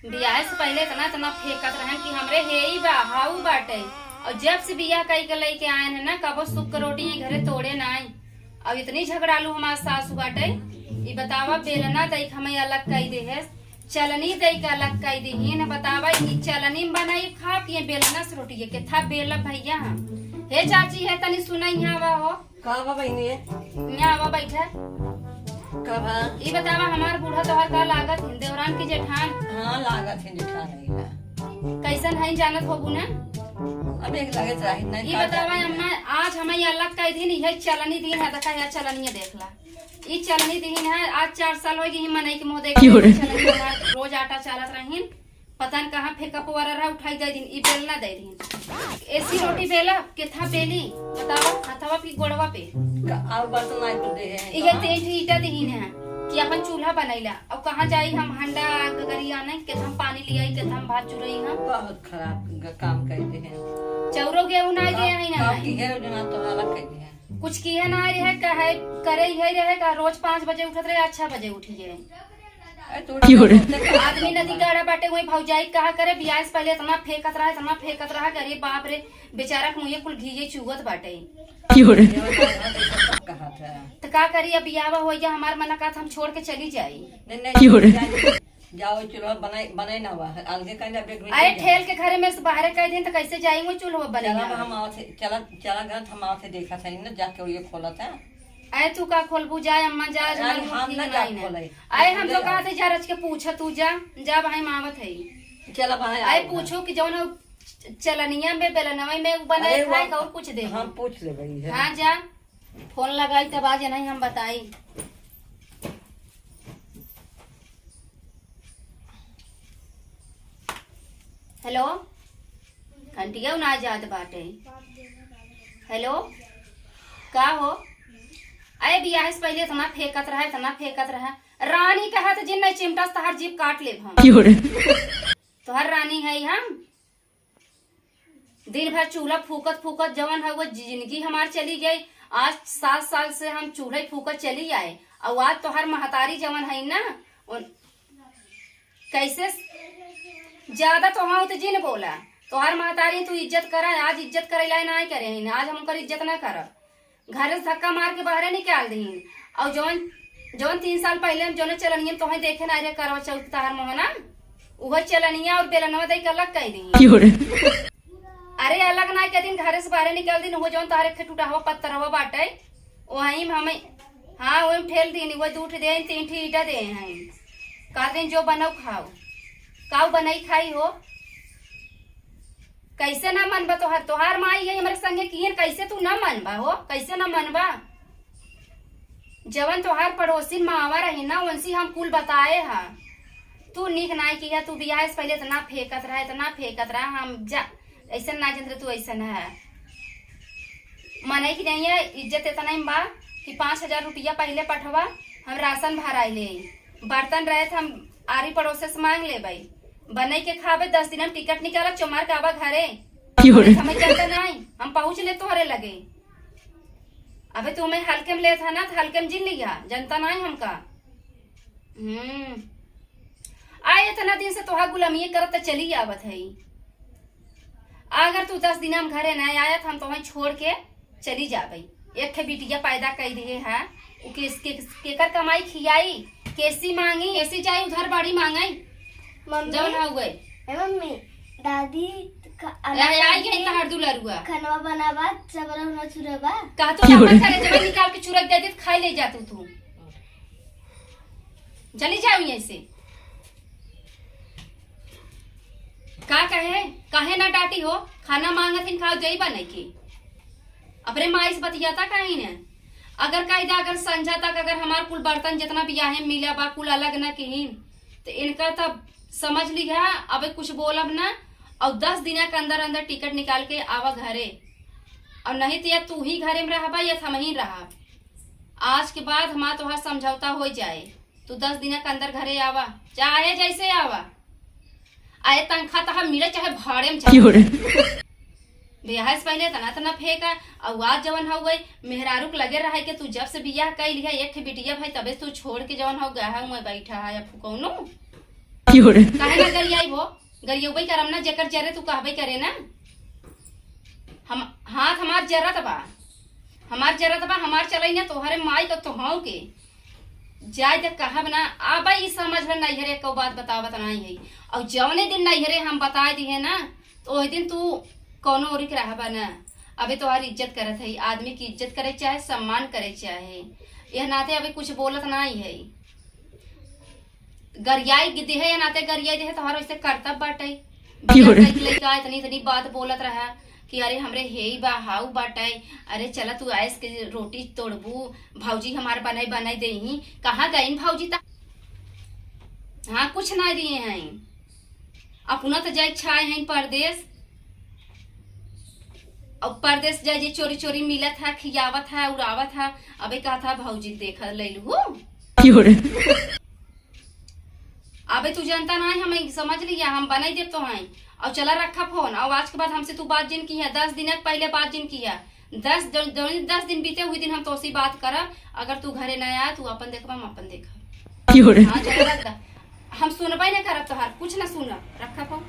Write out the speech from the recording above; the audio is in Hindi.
बियाह से पहले इतना इतना फेंकत रहन कि हमरे हे ही बा हाउ बाटे। और जब से बियाह कई के लेके आए हैं ना कबो सुख के रोटी घरे तोड़े ना आई। अब इतनी झगड़ालू हमार सासू बाटे। ई बतावा बेलना दई हमें अलग कई दे है, चलनी दई के अलग कई दे न बतावा ई चलनी में बनाई खा पिए बेलना से रोटी के था बेल भैया हम। हे चाची है तनी सुना यहाँ आवा हो का बा बहिनी यहाँ आवा बैठा। कब ई बतावा हमार बूढ़ा तोहर का लागत है देवरान की जेठान। हाँ लागत है जेठान है कैसन है जानत होबू ना। अब एक लगे चाहिए नहीं ई बतावा अम्मा आज हमें अलग कई दिन यह चलनी दिन है देखा है चलनी देखला ई चलनी दिन है। आज 4 साल हो गई मनई के मुंह देख रोज आटा चालत रहीन पता न कहाँ फेंकप वाला रहा उठाई दे दिन ई बेलना दे दिन ऐसी रोटी बेला केथा बेली बतावा हाथवा की गोड़वा पे और बर्तन नहीं कर दे हैं ये तेल ईटा दहीन है कि अपन चूल्हा बनैला अब कहाँ जाई हम हंडा गगरिया नहीं के हम पानी लियाई के हम भात चुरई हम बहुत खराब काम करते हैं। चौरो गेहूं ना दे है ना की है जना तो अलग कहते हैं कुछ किए ना रहे कहे करे ही रहेगा रोज 5 बजे उठत रहे 6 बजे उठिए आदमी नदी गाड़ा बाटे वही भौजाई कहा करे बियाह से पहले इतना फेंकत रहा गरीब बाप रे बेचारा के मुँह कुल घी चुगत बाटे तो का करी अब बियाह हो गया हमार मना का हम छोड़ के चली जाई जाओ चूल्हा बनाई ना हुआ अलगे कहीं आए ठेल के घरे में से बाहर कह दिन तो कैसे जाएंगे चूल्हा बने चला गया हम आओ से देखा था ना जाके ये खोला था आए तू का खोलबू जाए अम्मा जा आए हम तो कहा थे जा रच के पूछा तू जा भाई मावत है चला आए पूछो कि जौन चलनिया में बेलनवा में बनाए खाए और कुछ दे हम पूछ ले भाई है। हाँ जा फोन लगाई तब आज नहीं हम बताई। हेलो घंटिया ना जात बाटे। हेलो का हो अरे बियाह से पहले इतना फेंकत रहा रानी कहा तो जिन नहीं चिमटा तोहर जीप काट ले तोहर रानी है हम दिन भर चूल्हा फूकत जवन है वो जिंदगी हमार चली गई। आज 7 साल से हम चूल्हे फूकत चली आए और आज तोहर महतारी जवन है ना कैसे ज्यादा तो हाँ तो जिन बोला तोहर महतारी तू इज्जत करा आज इज्जत करे ला नहीं करे आज हम कर इज्जत ना कर घर से धक्का मार के बाहर निकाल दी। और जौन 3 साल पहले हम जौन चलनिया तो देखे ना रे करवा चौथ तहार मोहना वह चलनिया और बेलनवा दे के अलग कह दी। अरे अलग ना कह दिन घर से बाहर निकल दिन वो जौन तारे टूटा हुआ पत्थर हुआ बाटे वही हमें हाँ वही ठेल दी वो 2 दे 3 ईटा दे हैं का दिन जो बनाओ खाओ काऊ बनाई खाई हो कैसे ना मनबा तोहार माई है हमारे संगे किए कैसे तू ना मनबा हो कैसे ना मनबा जवन तोहार पड़ोसी मावा रही ना उनसी हम कुल बताए हा तू निक नाई किया तू बियाह से पहले इतना फेंकत रहा हम जा ऐसा ना जंत्र तू ऐसा है मने की नहीं है इज्जत इतना ही बा कि 5000 रुपया पहले पठवा हम राशन भराई ले बर्तन रहे थे हम आरी पड़ोसे से मांग ले भाई बने के खावे 10 दिन हम टिकट निकाला चुमार काबा घरे हमें चलते नहीं हम पहुंच ले तोहरे लगे अबे तुम्हें हल्के में ले था ना तो हल्के में जिन लिया जनता नहीं हमका आए इतना दिन से तोहार गुलामी करत चली आवत है। अगर तू 10 दिन हम घरे नहीं आया तो हम तुम्हें छोड़ के चली जाबई। एक बिटिया पैदा कर दिए है केकर कमाई खियाई कैसी मांगी ऐसी जाई उधर बाड़ी मांगाई जौन हो गए मम्मी दादी आई गई तहार दुलरुआ खनवा बनावा सबरा न चुरबा कहा तो अपन करे जब निकाल के चुरक दे दे खाई ले जा तू चली जाओ यहीं से का कहे ना डांटी हो खाना मांगत खाओ जई बने की अपने माई से बतियाता कहीं ने अगर कायदा अगर संझा तक अगर हमार कुल बर्तन जितना बियाह मिला बा कुल अलग न कहीं तो इनका तब समझ लिया अब कुछ बोलब ना और 10 दिन के अंदर टिकट निकाल के आवा घरे और नहीं तो या तू ही घरे में रहा या हम ही रहा। आज के बाद हमारा तोहार समझौता हो जाए तू 10 दिन के अंदर घरे आवा चाहे जैसे आवा आए तनखा तो हम मिले चाहे भाड़े में बियाह से पहले तना फेंका और आज जवन हो गई मेहरारू लगे रहा कि तू जब से बियाह कर लिया एक बिटिया भाई तबे तू छोड़ के जवन हो गया है मैं बैठा है या फुकौनो काहे ना गरियाई हो, गरियोबई करम ना, जेकर जरे तू कहबई करे ना। हम हाथ हमार जरत बा, हमार चलई ना तोहरे माई का तोहाऊ के जाय तक कहब ना आबा ई समझ में नहीं हरे को बात बतावत नहीं है। और जौने दिन नहीं हरे हम बता दिए ना तो वही दिन तू कौनो ओरी के रहबा ना। अबे तोहार इज्जत करत है, आदमी की इज्जत करे चाहे सम्मान करे चाहे, यह नाते अभी कुछ बोलत नहीं है। गरियाई गिद्दी है या नाते गरियाई दे तोहार वैसे कर्तव्य बाटे। लड़का इतनी बात बोलत रहा कि अरे हमरे हे बा हाउ बाटे, अरे चला तू आइस के रोटी तोड़बू, भौजी हमार बनाई बनाई दे ही। कहाँ गई भौजी ता? हाँ कुछ ना दिए हैं, अपना तो जाए छाए हैं परदेश, और परदेश जाए जे चोरी चोरी मिलत है, खियावत है, उड़ावत है। अबे कहा था भौजी देखा ले लू। अबे तू जानता नहीं, हम समझ लिया, हम बनाई दे तो हैं। और चला रखा फोन, और आज के बाद हमसे तू बात जिन की है, 10 दिन पहले बात जिन की है, 10 दिन बीते हुए दिन हम तो बात करब। अगर तू घरे न आया तू अपन देखब, हम अपन देखब। हाँ, हम सुनबे न करब, तोहार कुछ न सुनब। रखा फोन।